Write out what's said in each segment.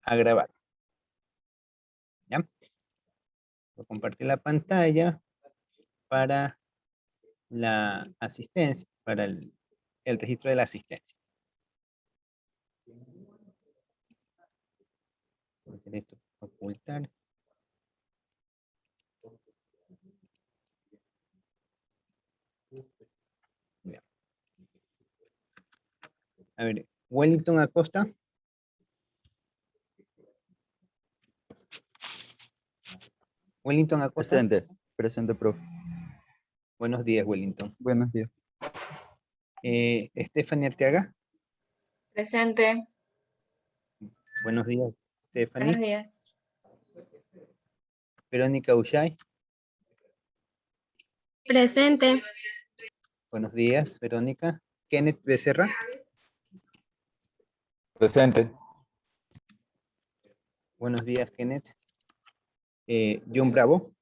a grabar. ¿Ya? Voy a compartir la pantalla para la asistencia, para el registro de la asistencia. Voy a hacer esto, ocultar. Ya. A ver, Wellington Acosta. Wellington Acosta. Presente, presente, profe. Buenos días, Wellington. Buenos días. Stephanie Arteaga. Presente. Buenos días, Buenos Stephanie. días. Verónica Ushai. Presente. Buenos días, Verónica. Kenneth Becerra. Presente. Buenos días, Kenneth. John Bravo.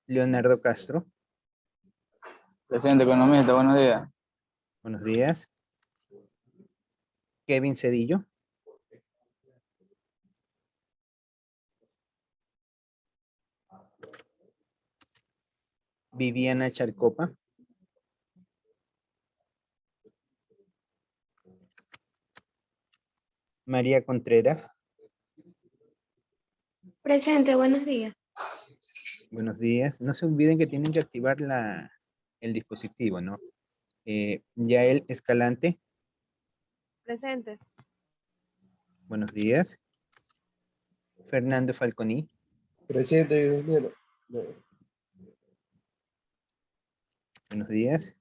Leonardo Castro. Presente, economista, buenos días. Buenos días. Kevin Cedillo. Viviana Charcopa. María Contreras. Presente, buenos días. Buenos días. No se olviden que tienen que activar el dispositivo, ¿no? Yael Escalante. Presente. Buenos días. Fernando Falconi. Presente, ingeniero. Buenos días.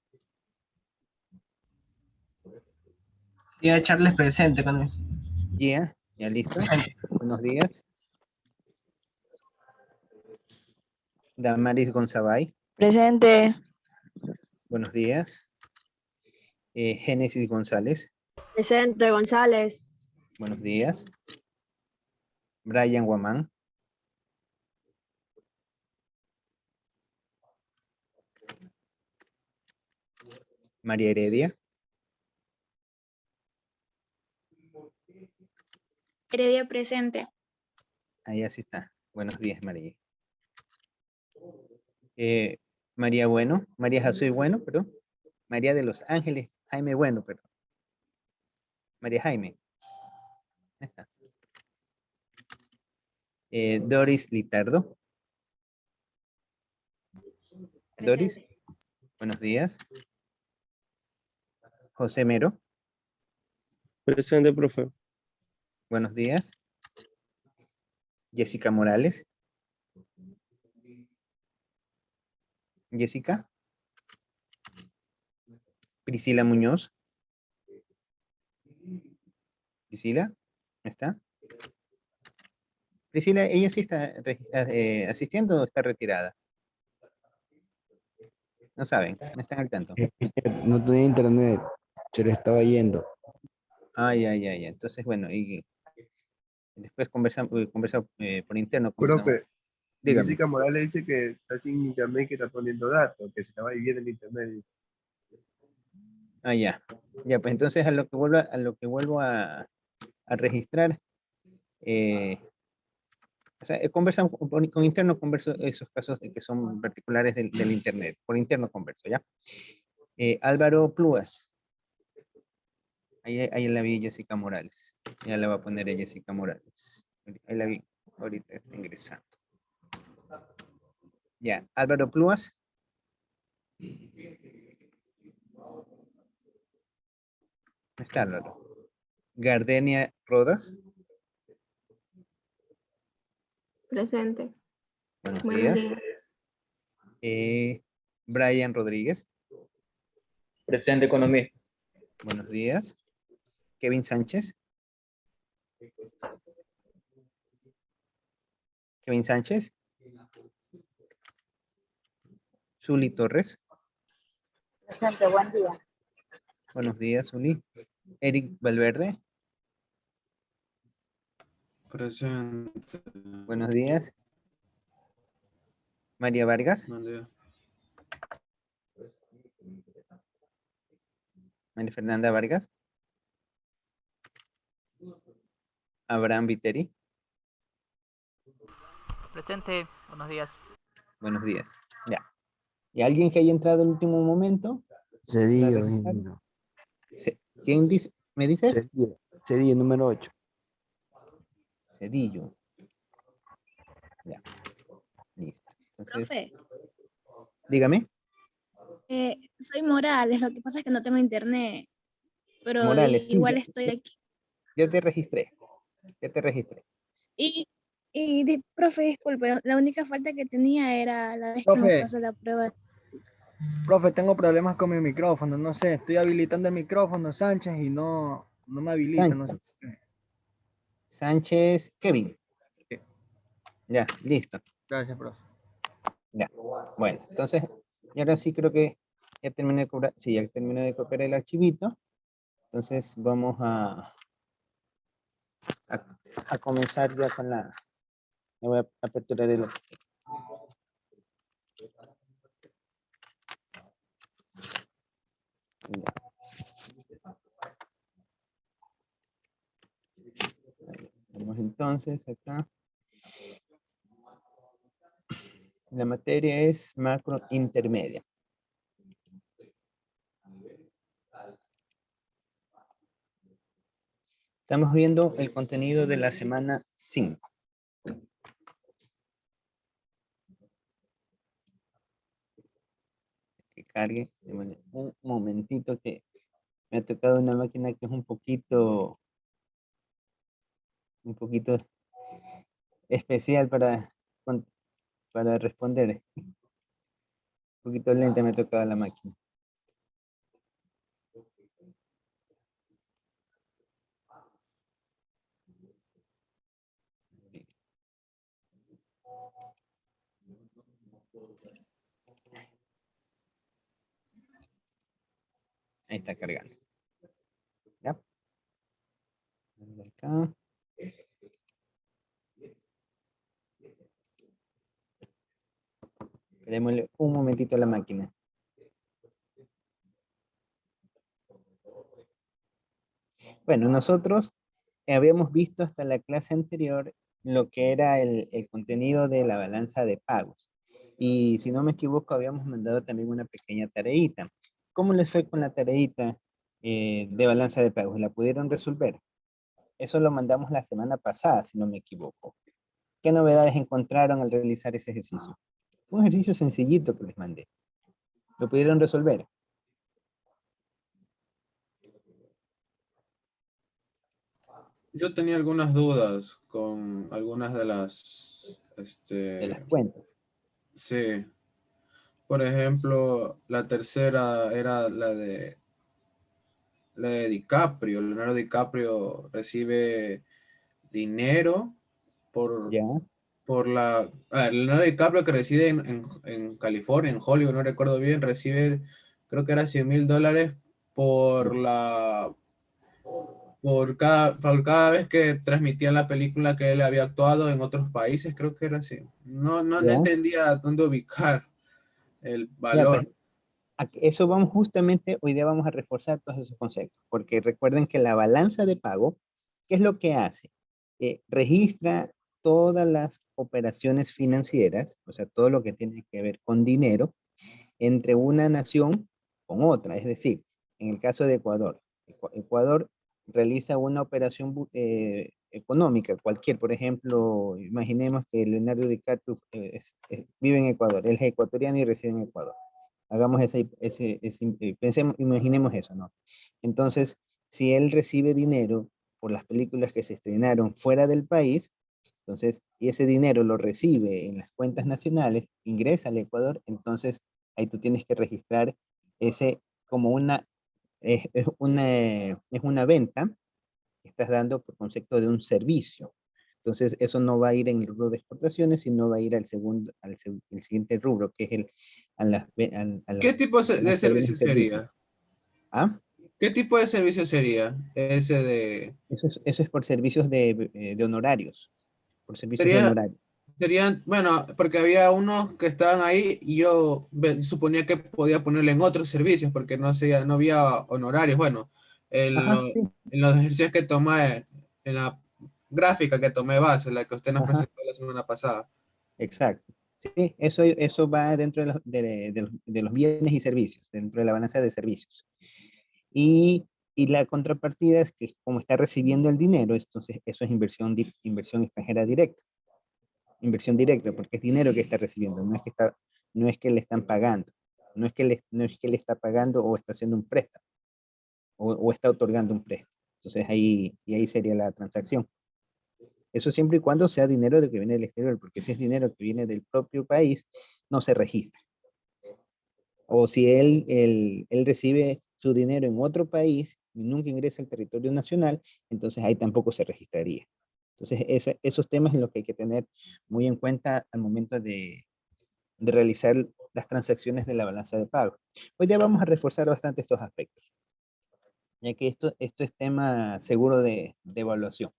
Tía Charles presente con él. Ya listo. Presente. Buenos días. Damaris Gonzabay. Presente. Buenos días. Génesis González. Presente, González. Buenos días. Brian Guamán. María Heredia. Heredia presente. Ahí así está. Buenos días, María. María Bueno. María Jasoy Bueno, perdón. María de los Ángeles. Jaime Bueno, perdón. María Jaime. Ahí está. Doris Litardo. Doris. Presente. Buenos días. José Mero. Presente, profe. Buenos días. Jessica Morales. Jessica. Priscila Muñoz. Priscila, ¿no está? Priscila, ¿ella sí está asistiendo o está retirada? No saben, no están al tanto. No tenía internet, se le estaba yendo. Ay. Entonces, bueno, y después conversamos por interno. Profe, Dígame. Jessica Morales dice que está sin internet, que está poniendo datos, que se estaba viviendo en internet. Ya. Ya, pues entonces a lo que vuelvo a registrar, o sea, con interno converso esos casos que son particulares del internet. Por interno converso, ¿ya? Álvaro Pluas. Ahí la vi Jessica Morales. Ya la va a poner a Jessica Morales. Ahí la vi. Ahorita está ingresando. Ya, Álvaro Pluas. ¿Dónde está Álvaro? Gardenia Rodas. Presente. Buenos Buenos días. días. Brian Rodríguez. Presente, economista. Buenos días. Kevin Sánchez. Kevin Sánchez. Zuli Torres. Presente, buen día. Buenos días, Zuli. Eric Valverde. Presente. Buenos días. María Vargas. Buen día. María Fernanda Vargas. Abraham Viteri. Presente, buenos días. Buenos días. Ya. ¿Y alguien que haya entrado en el último momento? Cedillo, ¿Para registrar? ingeniero. ¿Quién dice? ¿Me dices? Cedillo, Cedillo, número 8. Cedillo. Ya. Listo. Entonces, Profe, dígame. soy Morales, lo que pasa es que no tengo internet, pero Morales, sí, igual estoy aquí. ya te registré. Ya te registré. Y, profe, disculpe, la única falta que tenía era la vez que me Profe. pasó la prueba. Profe, tengo problemas con mi micrófono, no sé, estoy habilitando el micrófono Sánchez y no me habilita, no sé. Sánchez. Sánchez Kevin. Sí. Ya, listo. Gracias, profe. Ya. Bueno, entonces, y ahora sí creo que ya terminé de cobrar. Sí, ya terminé de copiar el archivito. Entonces vamos a comenzar ya con la. Me voy a aperturar el archivo. Ya. Vamos entonces acá. La materia es macro intermedia. Estamos viendo el contenido de la semana 5. Que cargue. Un momentito que me ha tocado una máquina que es un poquito especial para responder. Un poquito lenta me ha tocado la máquina. Ahí está cargando. ¿Ya? Acá. Démosle un momentito a la máquina. Bueno, nosotros habíamos visto hasta la clase anterior lo que era el contenido de la balanza de pagos. Y si no me equivoco, habíamos mandado también una pequeña tareita. ¿Cómo les fue con la tareita de balanza de pagos? ¿La pudieron resolver? Eso lo mandamos la semana pasada, si no me equivoco. ¿Qué novedades encontraron al realizar ese ejercicio? Fue un ejercicio sencillito que les mandé. ¿Lo pudieron resolver? Yo tenía algunas dudas con algunas de De las cuentas. sí. Por ejemplo, la tercera era la de DiCaprio. Leonardo DiCaprio recibe dinero por, ¿Ya? Leonardo DiCaprio, que reside en California, en Hollywood, no recuerdo bien, recibe, creo que era $100,000 por por cada vez que transmitían la película que él había actuado en otros países, creo que era así. No ¿Ya? entendía dónde ubicar el Ya, valor. pues, eso vamos justamente, hoy día vamos a reforzar todos esos conceptos, porque recuerden que la balanza de pago, ¿qué es lo que hace? Registra todas las operaciones financieras, o sea, todo lo que tiene que ver con dinero, entre una nación con otra. Es decir, en el caso de Ecuador, Ecuador realiza una operación económica, cualquier, por ejemplo, imaginemos que Leonardo DiCaprio vive en Ecuador, él es ecuatoriano y reside en Ecuador. Hagamos imaginemos eso, ¿no? Entonces, si él recibe dinero por las películas que se estrenaron fuera del país, entonces, y ese dinero lo recibe en las cuentas nacionales, ingresa al Ecuador, entonces ahí tú tienes que registrar ese como es una venta que estás dando por concepto de un servicio. Entonces, eso no va a ir en el rubro de exportaciones, sino va a ir al segundo, el siguiente rubro, que es ¿Qué tipo de servicio servicio. sería? ¿Ah? ¿Qué tipo de servicio sería ese de...? Eso es por servicios de honorarios. Por servicios de Sería, honorarios. Serían, bueno, porque había unos que estaban ahí y yo suponía que podía ponerle en otros servicios porque no había honorarios. Bueno, en, Ajá, lo- sí, en los ejercicios que tomé, en la gráfica que tomé base, la que usted nos ajá, presentó la semana pasada. exacto. Sí, eso va dentro de los bienes y servicios, dentro de la balanza de servicios. Y la contrapartida es que como está recibiendo el dinero, entonces eso es inversión extranjera directa. Inversión directa, porque es dinero que está recibiendo, no es que le están pagando, no es que le está pagando o está haciendo un préstamo, o está otorgando un préstamo. Entonces ahí sería la transacción. Eso siempre y cuando sea dinero de que viene del exterior, porque si es dinero que viene del propio país, no se registra. O si él recibe su dinero en otro país y nunca ingresa al territorio nacional, entonces ahí tampoco se registraría. Entonces, esos temas es lo que hay que tener muy en cuenta al momento de realizar las transacciones de la balanza de pago. Hoy día vamos a reforzar bastante estos aspectos, ya que esto es tema seguro de evaluación.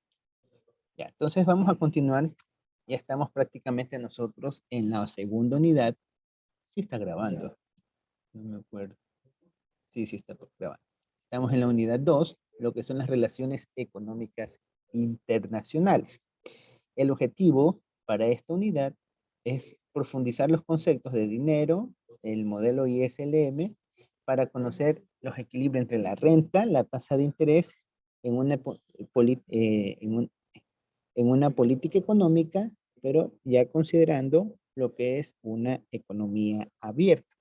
Ya, entonces vamos a continuar. Ya estamos prácticamente nosotros en la segunda unidad. Sí está grabando, no me acuerdo. Sí, sí está grabando. Estamos en la unidad 2, lo que son las relaciones económicas internacionales. El objetivo para esta unidad es profundizar los conceptos de dinero, el modelo ISLM, para conocer los equilibrios entre la renta, la tasa de interés en en una política económica, pero ya considerando lo que es una economía abierta.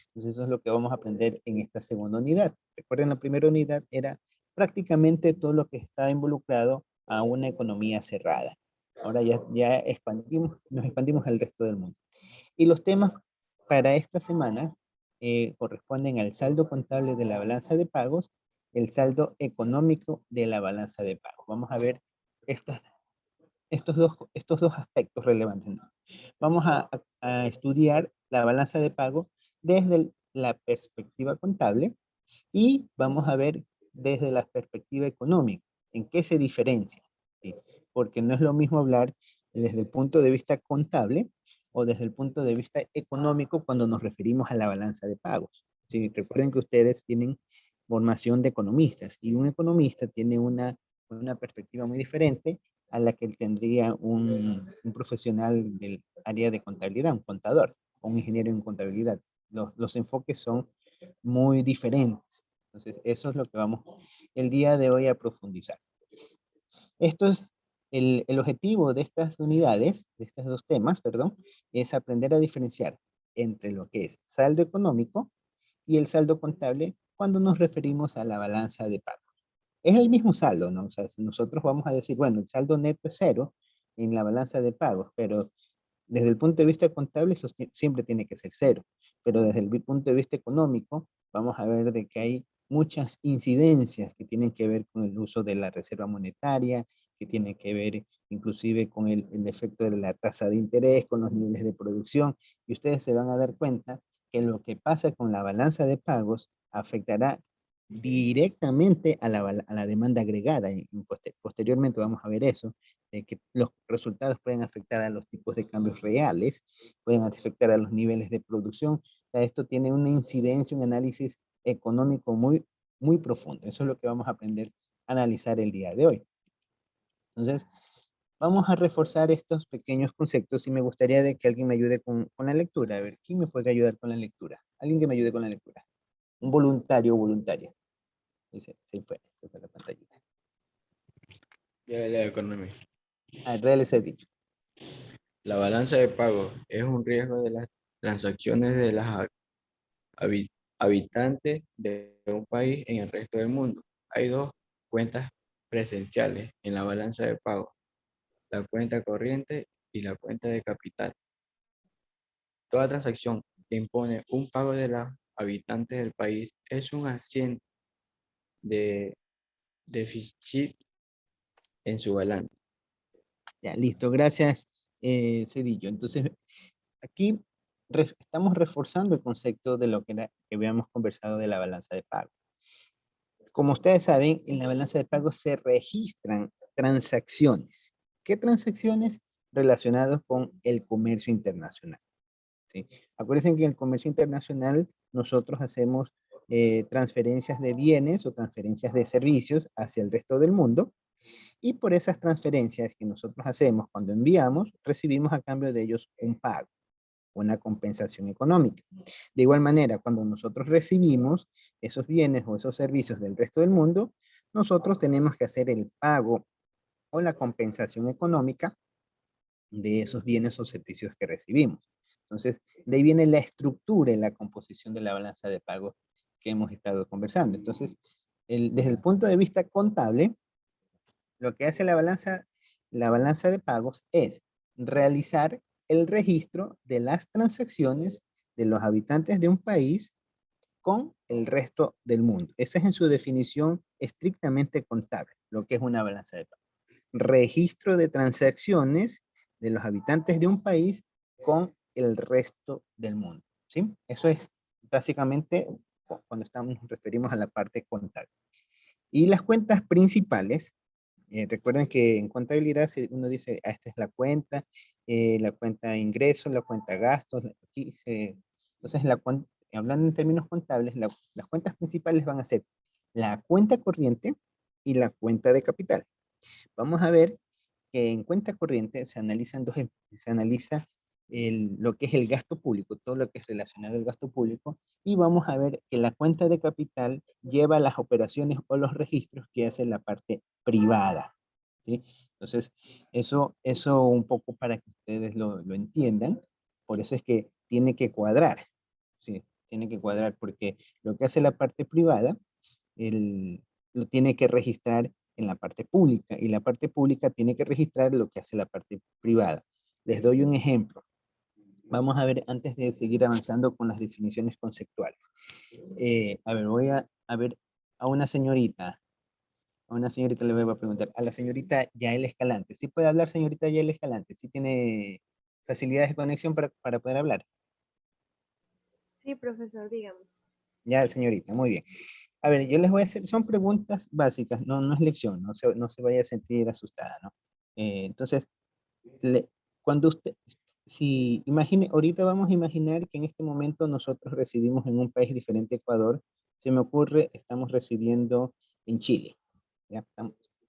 Entonces eso es lo que vamos a aprender en esta segunda unidad. Recuerden, la primera unidad era prácticamente todo lo que está involucrado a una economía cerrada. Ahora ya nos expandimos al resto del mundo. Y los temas para esta semana corresponden al saldo contable de la balanza de pagos, el saldo económico de la balanza de pagos. Vamos a ver estos dos aspectos relevantes, ¿no? Vamos a estudiar la balanza de pago desde la perspectiva contable y vamos a ver desde la perspectiva económica en qué se diferencia, ¿sí? Porque no es lo mismo hablar desde el punto de vista contable o desde el punto de vista económico cuando nos referimos a la balanza de pagos. ¿Sí? Recuerden que ustedes tienen formación de economistas y un economista tiene una perspectiva muy diferente a la que tendría un profesional del área de contabilidad, un contador o un ingeniero en contabilidad. Los enfoques son muy diferentes. Entonces, eso es lo que vamos el día de hoy a profundizar. Esto es el objetivo de estas unidades, de estos dos temas, perdón, es aprender a diferenciar entre lo que es saldo económico y el saldo contable cuando nos referimos a la balanza de pago. Es el mismo saldo, ¿no? O sea, si nosotros vamos a decir, bueno, el saldo neto es 0 en la balanza de pagos, pero desde el punto de vista contable eso siempre tiene que ser 0, pero desde el punto de vista económico vamos a ver de que hay muchas incidencias que tienen que ver con el uso de la reserva monetaria, que tiene que ver inclusive con el efecto de la tasa de interés, con los niveles de producción, y ustedes se van a dar cuenta que lo que pasa con la balanza de pagos afectará directamente a la demanda agregada. Y posteriormente vamos a ver eso, que los resultados pueden afectar a los tipos de cambios reales, pueden afectar a los niveles de producción. O sea, esto tiene una incidencia, un análisis económico muy profundo. Eso es lo que vamos a aprender a analizar el día de hoy. Entonces, vamos a reforzar estos pequeños conceptos y me gustaría de que alguien me ayude con la lectura. A ver, ¿quién me puede ayudar con la lectura? Alguien que me ayude con la lectura. Un voluntario o voluntaria. Se fue la pantallita. Ya leo economía. Les he dicho. La balanza de pago es un riesgo de las transacciones de los habitantes de un país en el resto del mundo. Hay dos cuentas presenciales en la balanza de pago, la cuenta corriente y la cuenta de capital. Toda transacción que impone un pago de los habitantes del país es un asiento de déficit en su balance. Ya, listo. Gracias, Cedillo. Entonces, aquí estamos reforzando el concepto de lo que habíamos conversado de la balanza de pago. Como ustedes saben, en la balanza de pago se registran transacciones. ¿Qué transacciones? relacionados con el comercio internacional. ¿Sí? Acuérdense que en el comercio internacional nosotros hacemos transferencias de bienes o transferencias de servicios hacia el resto del mundo, y por esas transferencias que nosotros hacemos cuando enviamos, recibimos a cambio de ellos un pago, una compensación económica. De igual manera, cuando nosotros recibimos esos bienes o esos servicios del resto del mundo, nosotros tenemos que hacer el pago o la compensación económica de esos bienes o servicios que recibimos. Entonces, de ahí viene la estructura y la composición de la balanza de pagos que hemos estado conversando. Entonces, desde el punto de vista contable, lo que hace la balanza de pagos es realizar el registro de las transacciones de los habitantes de un país con el resto del mundo. Esa es en su definición estrictamente contable, lo que es una balanza de pagos. Registro de transacciones de los habitantes de un país con el resto del mundo, ¿sí? Eso es básicamente cuando nos referimos a la parte contable. Y las cuentas principales, recuerden que en contabilidad uno dice, esta es la cuenta ingresos, la cuenta gastos. Entonces, hablando en términos contables, las cuentas principales van a ser la cuenta corriente y la cuenta de capital. Vamos a ver que en cuenta corriente se analiza lo que es el gasto público, todo lo que es relacionado al gasto público, y vamos a ver que la cuenta de capital lleva las operaciones o los registros que hace la parte privada, ¿sí? Entonces, eso un poco para que ustedes lo entiendan, por eso es que tiene que cuadrar, ¿sí? Tiene que cuadrar porque lo que hace la parte privada, lo tiene que registrar en la parte pública, y la parte pública tiene que registrar lo que hace la parte privada. Les doy un ejemplo. Vamos a ver, antes de seguir avanzando con las definiciones conceptuales. A ver, voy a ver a una señorita. A una señorita le voy a preguntar. A la señorita Yael Escalante. ¿Sí puede hablar, señorita Yael Escalante? ¿Sí tiene facilidades de conexión para poder hablar? Sí, profesor, dígame. Ya, señorita, muy bien. A ver, yo les voy a hacer, son preguntas básicas, no es lección, no se vaya a sentir asustada, ¿no? Entonces, cuando usted, ahorita vamos a imaginar que en este momento nosotros residimos en un país diferente a Ecuador. Se me ocurre, estamos residiendo en Chile, ¿ya?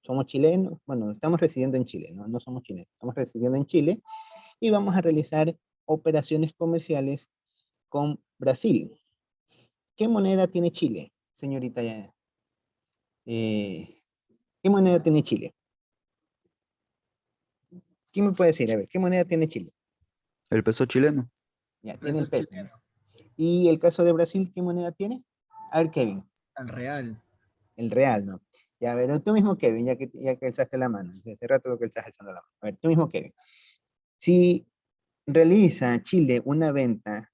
Somos chilenos, bueno, estamos residiendo en Chile, no somos chilenos, estamos residiendo en Chile, y vamos a realizar operaciones comerciales con Brasil. ¿Qué moneda tiene Chile, señorita? ¿Qué moneda tiene Chile? ¿Quién me puede decir? A ver, ¿qué moneda tiene Chile? El peso chileno. Ya, tiene el peso, ¿no? ¿Y el caso de Brasil, qué moneda tiene? A ver, Kevin. Al real. El real, ¿no? Ya, a ver, tú mismo, Kevin, ya que alzaste la mano. Desde hace rato lo que estás alzando la mano. A ver, tú mismo, Kevin. Si realiza Chile una venta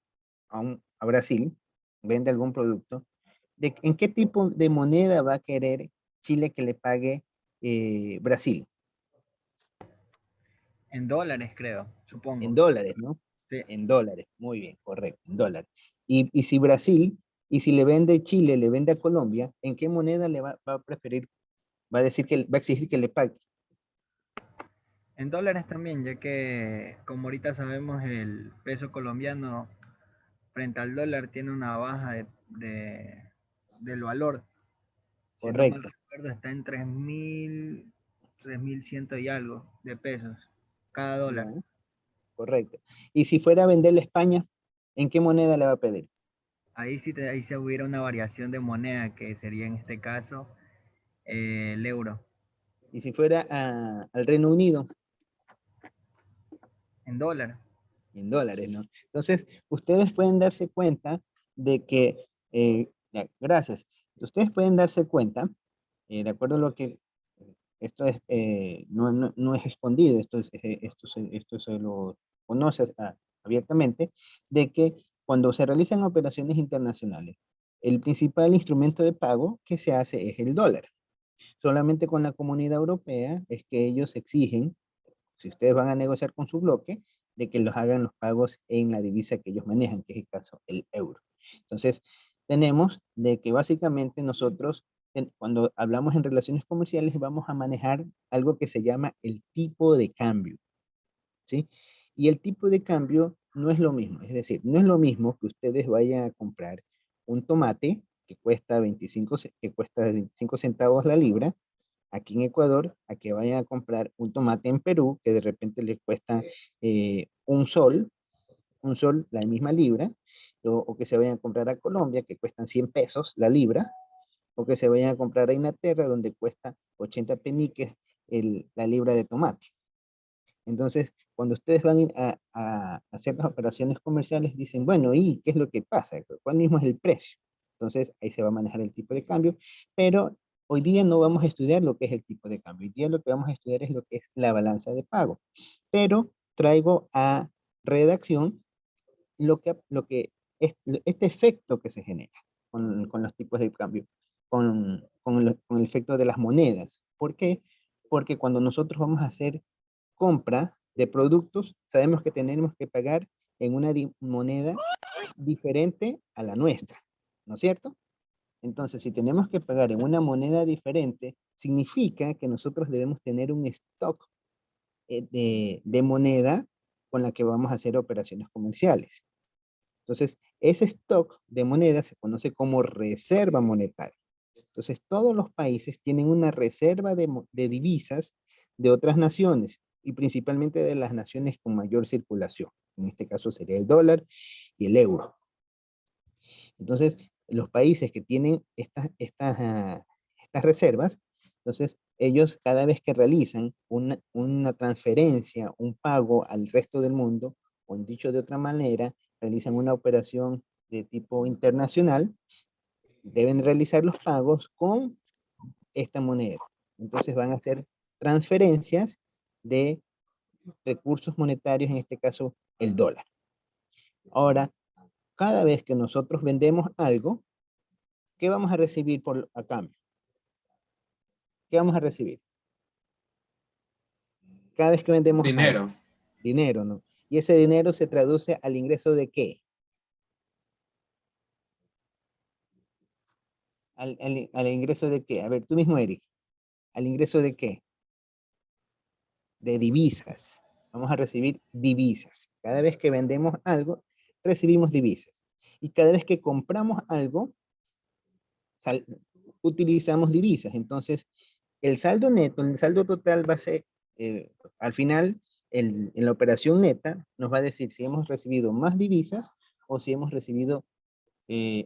a Brasil, vende algún producto, ¿en qué tipo de moneda va a querer Chile que le pague Brasil? En dólares, creo, supongo. En dólares, ¿no? Sí. En dólares, muy bien, correcto, en dólares. Y si Brasil, y si le vende Chile, le vende a Colombia, ¿en qué moneda le va a preferir? Va a exigir que le pague. En dólares también, ya que como ahorita sabemos el peso colombiano frente al dólar tiene una baja del valor. Si no mal Correcto, recuerdo, está en 3.100 y algo de pesos cada dólar. ¿no? Correcto. Y si fuera a venderle a España, ¿en qué moneda le va a pedir? Ahí sí hubiera una variación de moneda, que sería en este caso el euro. Y si fuera al Reino Unido, En dólar. en dólares, ¿no? Entonces, ustedes pueden darse cuenta de que, gracias, ustedes pueden darse cuenta, de acuerdo a lo que, esto es, no es escondido, esto se lo conoce abiertamente, de que cuando se realizan operaciones internacionales, el principal instrumento de pago que se hace es el dólar. Solamente con la Comunidad Europea es que ellos exigen, si ustedes van a negociar con su bloque, de que los hagan los pagos en la divisa que ellos manejan, que es el caso, el euro. Entonces, tenemos de que básicamente nosotros, cuando hablamos en relaciones comerciales, vamos a manejar algo que se llama el tipo de cambio. ¿sí? Y el tipo de cambio no es lo mismo, es decir, no es lo mismo que ustedes vayan a comprar un tomate que cuesta 25 centavos la libra, aquí en Ecuador, a que vayan a comprar un tomate en Perú, que de repente les cuesta un sol la misma libra, o que se vayan a comprar a Colombia, que cuestan 100 pesos la libra, o que se vayan a comprar a Inglaterra, donde cuesta 80 peniques la libra de tomate. Entonces, cuando ustedes van a hacer las operaciones comerciales, dicen, bueno, ¿y qué es lo que pasa? ¿Cuál mismo es el precio? Entonces, ahí se va a manejar el tipo de cambio, pero hoy día no vamos a estudiar lo que es el tipo de cambio. Hoy día lo que vamos a estudiar es lo que es la balanza de pago. Pero traigo a redacción este efecto que se genera con los tipos de cambio, con el efecto de las monedas. ¿Por qué? Porque cuando nosotros vamos a hacer compra de productos, sabemos que tenemos que pagar en una moneda diferente a la nuestra, ¿no es cierto? Entonces, si tenemos que pagar en una moneda diferente, significa que nosotros debemos tener un stock de moneda con la que vamos a hacer operaciones comerciales. Entonces, ese stock de moneda se conoce como reserva monetaria. Entonces, todos los países tienen una reserva de divisas de otras naciones y principalmente de las naciones con mayor circulación. En este caso sería el dólar y el euro. Entonces, los países que tienen estas reservas, entonces ellos cada vez que realizan una transferencia, un pago al resto del mundo, o dicho de otra manera, realizan una operación de tipo internacional, deben realizar los pagos con esta moneda. Entonces van a hacer transferencias de recursos monetarios, en este caso el dólar. Ahora, cada vez que nosotros vendemos algo, ¿qué vamos a recibir a cambio? ¿Qué vamos a recibir? Cada vez que vendemos Dinero. algo. Dinero, ¿no? Y ese dinero se traduce al ingreso de ¿qué? ¿Al ingreso de qué? A ver, tú mismo, Eric. ¿Al ingreso de qué? De divisas. Vamos a recibir divisas. Cada vez que vendemos algo, recibimos divisas. Y cada vez que compramos algo, utilizamos divisas. Entonces, el saldo neto, el saldo total va a ser, al final, en la operación neta, nos va a decir si hemos recibido más divisas o si hemos recibido,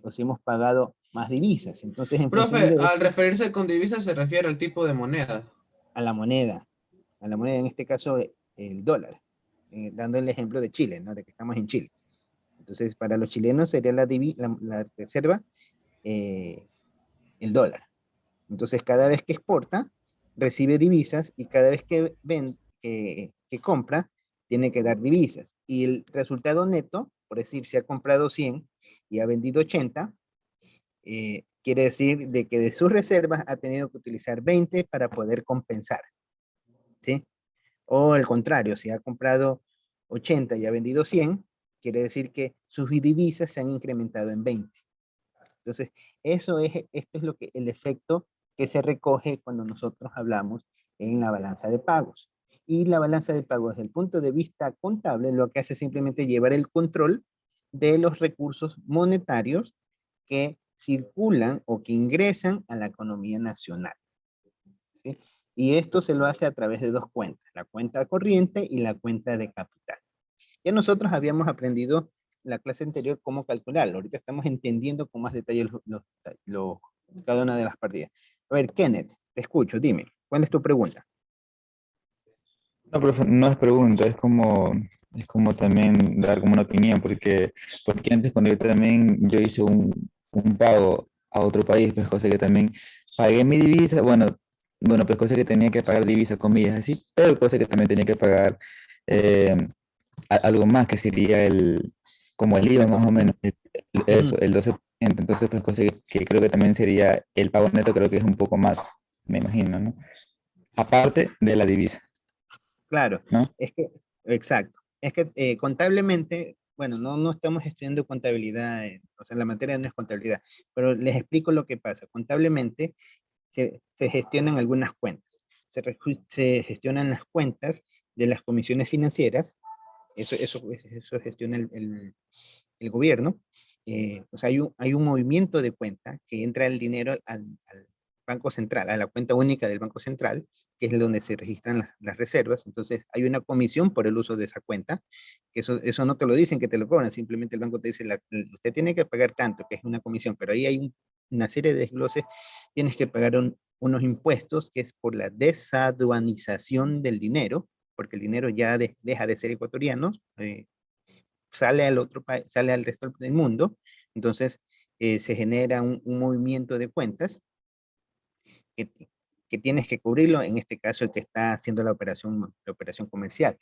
o si hemos pagado más divisas. Entonces, en función Profe, de al esto, referirse con divisas se refiere al tipo de moneda. a la moneda, en este caso, el dólar, dando el ejemplo de Chile, ¿no? De que estamos en Chile. Entonces, para los chilenos sería la reserva, el dólar. Entonces, cada vez que exporta, recibe divisas y cada vez que compra, tiene que dar divisas. Y el resultado neto, por decir, si ha comprado 100 y ha vendido 80, quiere decir de que de sus reservas ha tenido que utilizar 20 para poder compensar, ¿sí? O al contrario, si ha comprado 80 y ha vendido 100, quiere decir que sus divisas se han incrementado en 20. Entonces, esto es el efecto que se recoge cuando nosotros hablamos en la balanza de pagos. Y la balanza de pagos, desde el punto de vista contable, lo que hace es simplemente llevar el control de los recursos monetarios que circulan o que ingresan a la economía nacional, ¿sí? Y esto se lo hace a través de dos cuentas, la cuenta corriente y la cuenta de capital. Ya nosotros habíamos aprendido en la clase anterior cómo calcularlo. Ahorita estamos entendiendo con más detalle cada una de las partidas. A ver, Kenneth, te escucho, dime, ¿cuál es tu pregunta? No, profe, no es pregunta, es como también dar como una opinión, porque antes cuando yo hice un pago a otro país, pues cosa que también pagué mi divisa, bueno, pues cosa que tenía que pagar divisa, comillas, así, pero cosa que también tenía que pagar eh, algo más, que sería como el IVA más o menos, eso, el 12%. Entonces pues cosa que creo que también sería el pago neto, creo que es un poco más, me imagino, ¿no? Aparte de la divisa, Claro, ¿no? es que, exacto, es que contablemente, bueno, no estamos estudiando contabilidad, o sea, la materia no es contabilidad, pero les explico lo que pasa. Contablemente se gestionan algunas cuentas. se gestionan las cuentas de las comisiones financieras. Eso gestiona el gobierno. O sea, hay un movimiento de cuenta que entra el dinero al Banco Central, a la cuenta única del Banco Central, que es donde se registran las reservas. Entonces, hay una comisión por el uso de esa cuenta, que eso no te lo dicen que te lo cobran, simplemente el banco te dice, usted tiene que pagar tanto, que es una comisión, pero ahí hay una serie de desgloses, tienes que pagar unos impuestos, que es por la desaduanización del dinero, porque el dinero ya deja de ser ecuatoriano, sale al otro país, sale al resto del mundo. Entonces se genera un movimiento de cuentas que, que tienes que cubrirlo, en este caso el que está haciendo la operación comercial.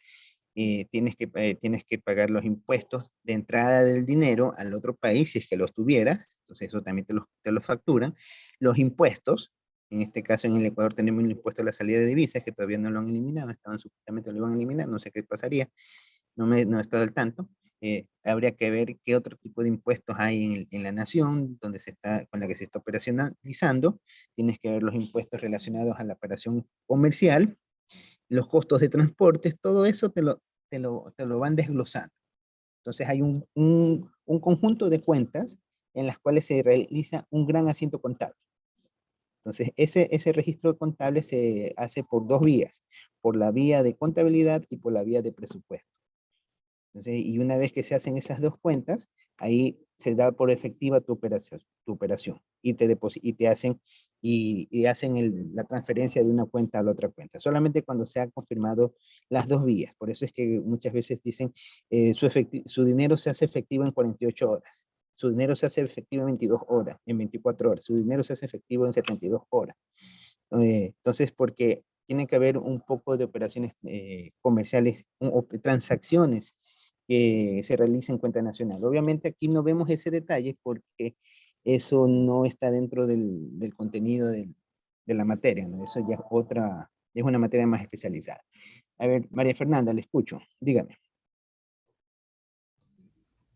Tienes que pagar los impuestos de entrada del dinero al otro país, si es que los tuvieras, entonces eso también te lo facturan. Los impuestos, en este caso en el Ecuador tenemos el impuesto a la salida de divisas, que todavía no lo han eliminado, supuestamente lo iban a eliminar, no sé qué pasaría, no he estado al tanto. Habría que ver qué otro tipo de impuestos hay en la nación con la que se está operacionalizando. Tienes que ver los impuestos relacionados a la operación comercial, los costos de transportes, todo eso te lo van desglosando. Entonces hay un conjunto de cuentas en las cuales se realiza un gran asiento contable. Entonces ese registro contable se hace por dos vías, por la vía de contabilidad y por la vía de presupuesto. Entonces, y una vez que se hacen esas dos cuentas, ahí se da por efectiva tu operación y te hacen la transferencia de una cuenta a la otra cuenta. Solamente cuando se han confirmado las dos vías. Por eso es que muchas veces dicen su dinero se hace efectivo en 48 horas. Su dinero se hace efectivo en 22 horas, en 24 horas. Su dinero se hace efectivo en 72 horas. Entonces, porque tiene que haber un poco de operaciones comerciales o transacciones que se realicen en cuenta nacional. Obviamente aquí no vemos ese detalle porque eso no está dentro del contenido de la materia, ¿no? Eso ya es una materia más especializada. A ver, María Fernanda, le escucho. Dígame.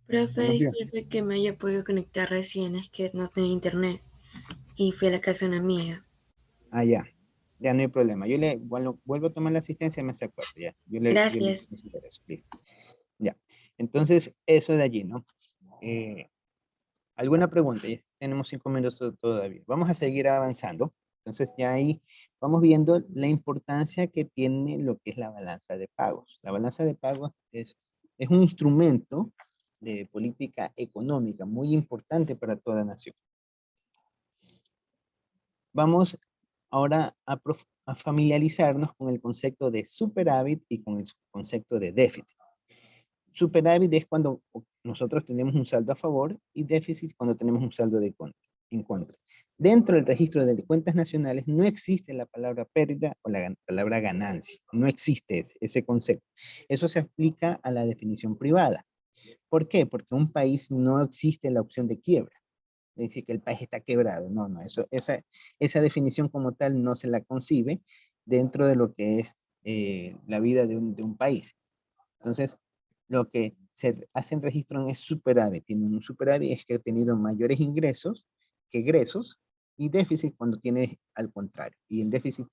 Profe, Buenos días. disculpe que me haya podido conectar recién, es que no tenía internet y fui a la casa de una amiga. Ah, ya. Ya no hay problema. Yo vuelvo a tomar la asistencia y me hace acuerdo, ya. Yo le Gracias. considero eso. Listo. Ya. Entonces, eso de allí, ¿no? ¿Alguna pregunta? Ya tenemos 5 minutos todavía. Vamos a seguir avanzando. Entonces, ya ahí vamos viendo la importancia que tiene lo que es la balanza de pagos. La balanza de pagos es un instrumento de política económica muy importante para toda nación. Vamos ahora a familiarizarnos con el concepto de superávit y con el concepto de déficit. Superávit es cuando nosotros tenemos un saldo a favor y déficit cuando tenemos un saldo en contra. Dentro del registro de cuentas nacionales no existe la palabra pérdida o la palabra ganancia. No existe ese concepto. Eso se aplica a la definición privada. ¿Por qué? Porque en un país no existe la opción de quiebra. Es decir, que el país está quebrado. No, esa definición como tal no se la concibe dentro de lo que es la vida de un país. Entonces, lo que se hace en registro es superávit. Tiene un superávit es que ha tenido mayores ingresos que egresos y déficit cuando tiene al contrario. Y el déficit,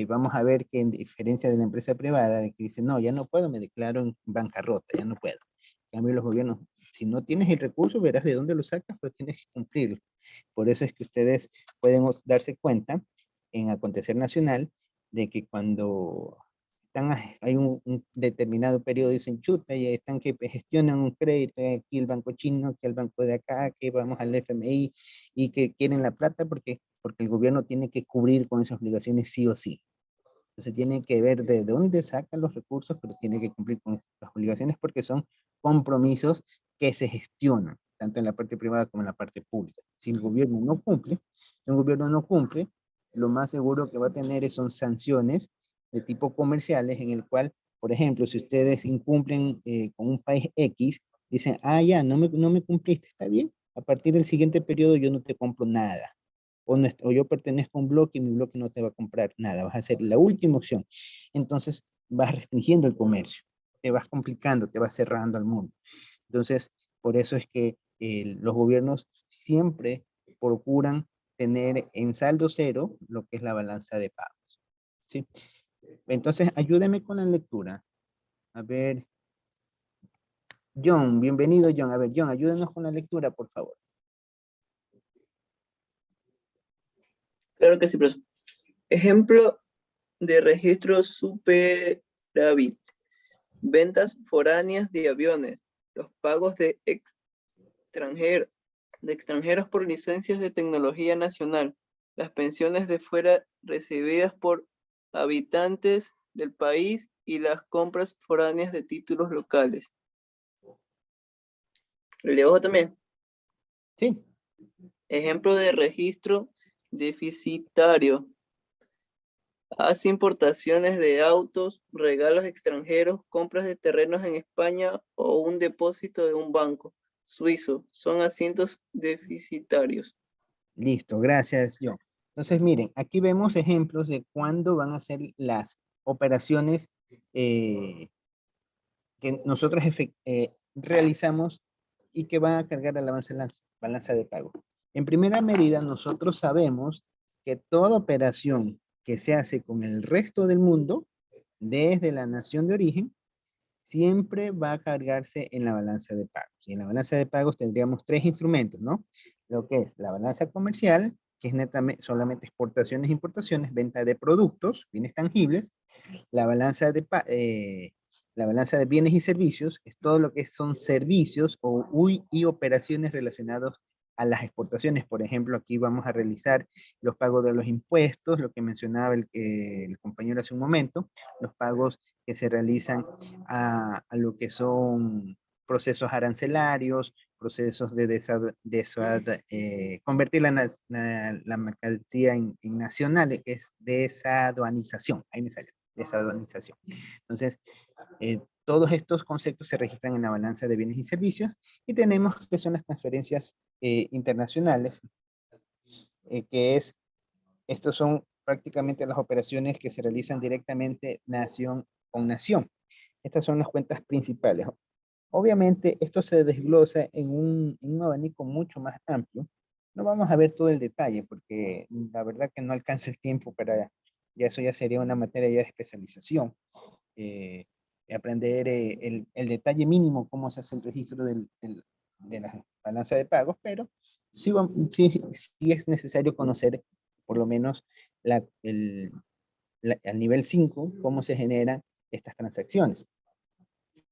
vamos a ver que en diferencia de la empresa privada, que dice, no, ya no puedo, me declaro en bancarrota, ya no puedo. En cambio, los gobiernos, si no tienes el recurso, verás de dónde lo sacas, pero tienes que cumplirlo. Por eso es que ustedes pueden darse cuenta en acontecer nacional de que cuando hay un determinado periodo, dicen, chuta, y están que gestionan un crédito, aquí el banco chino, que el banco de acá, que vamos al FMI, y que quieren la plata porque el gobierno tiene que cubrir con esas obligaciones sí o sí. Entonces tiene que ver de dónde sacan los recursos, pero tiene que cumplir con las obligaciones porque son compromisos que se gestionan, tanto en la parte privada como en la parte pública. Si el gobierno no cumple, lo más seguro que va a tener son sanciones de tipo comerciales en el cual, por ejemplo, si ustedes incumplen con un país X, dicen, ah, ya, no me cumpliste, está bien, a partir del siguiente periodo yo no te compro nada. O yo pertenezco a un bloque y mi bloque no te va a comprar nada, vas a hacer la última opción. Entonces vas restringiendo el comercio, te vas complicando, te vas cerrando al mundo. Entonces, por eso es que los gobiernos siempre procuran tener en saldo cero lo que es la balanza de pagos. Sí. Entonces, ayúdeme con la lectura. A ver. John, bienvenido, John. A ver, John, ayúdenos con la lectura, por favor. Claro que sí, profesor. Ejemplo de registro superávit. Ventas foráneas de aviones. Los pagos de extranjeros por licencias de tecnología nacional. Las pensiones de fuera recibidas por habitantes del país y las compras foráneas de títulos locales. ¿Leo también? Sí. Ejemplo de registro deficitario. Hace importaciones de autos, regalos extranjeros, compras de terrenos en España o un depósito de un banco suizo. Son asientos deficitarios. Listo, gracias, John. Entonces, miren, aquí vemos ejemplos de cuándo van a ser las operaciones que nosotros realizamos y que van a cargar a la balanza de pago. En primera medida, nosotros sabemos que toda operación que se hace con el resto del mundo, desde la nación de origen, siempre va a cargarse en la balanza de pagos. Y en la balanza de pagos tendríamos tres instrumentos, ¿no? Lo que es la balanza comercial, que es netamente, solamente exportaciones e importaciones, venta de productos, bienes tangibles, la balanza de bienes y servicios, es todo lo que son servicios y operaciones relacionados a las exportaciones. Por ejemplo, aquí vamos a realizar los pagos de los impuestos, lo que mencionaba el compañero hace un momento, los pagos que se realizan a lo que son procesos arancelarios, procesos de convertir la mercancía en nacional, que es desaduanización. Ahí me sale, desaduanización. Entonces, todos estos conceptos se registran en la balanza de bienes y servicios y tenemos que son las transferencias internacionales, estos son prácticamente las operaciones que se realizan directamente nación con nación. Estas son las cuentas principales. Obviamente esto se desglosa en un abanico mucho más amplio. No vamos a ver todo el detalle porque la verdad que no alcanza el tiempo para, ya eso ya sería una materia ya de especialización. Aprender el detalle mínimo, cómo se hace el registro de la balanza de pagos, pero sí, sí es necesario conocer por lo menos al nivel 5 cómo se generan estas transacciones.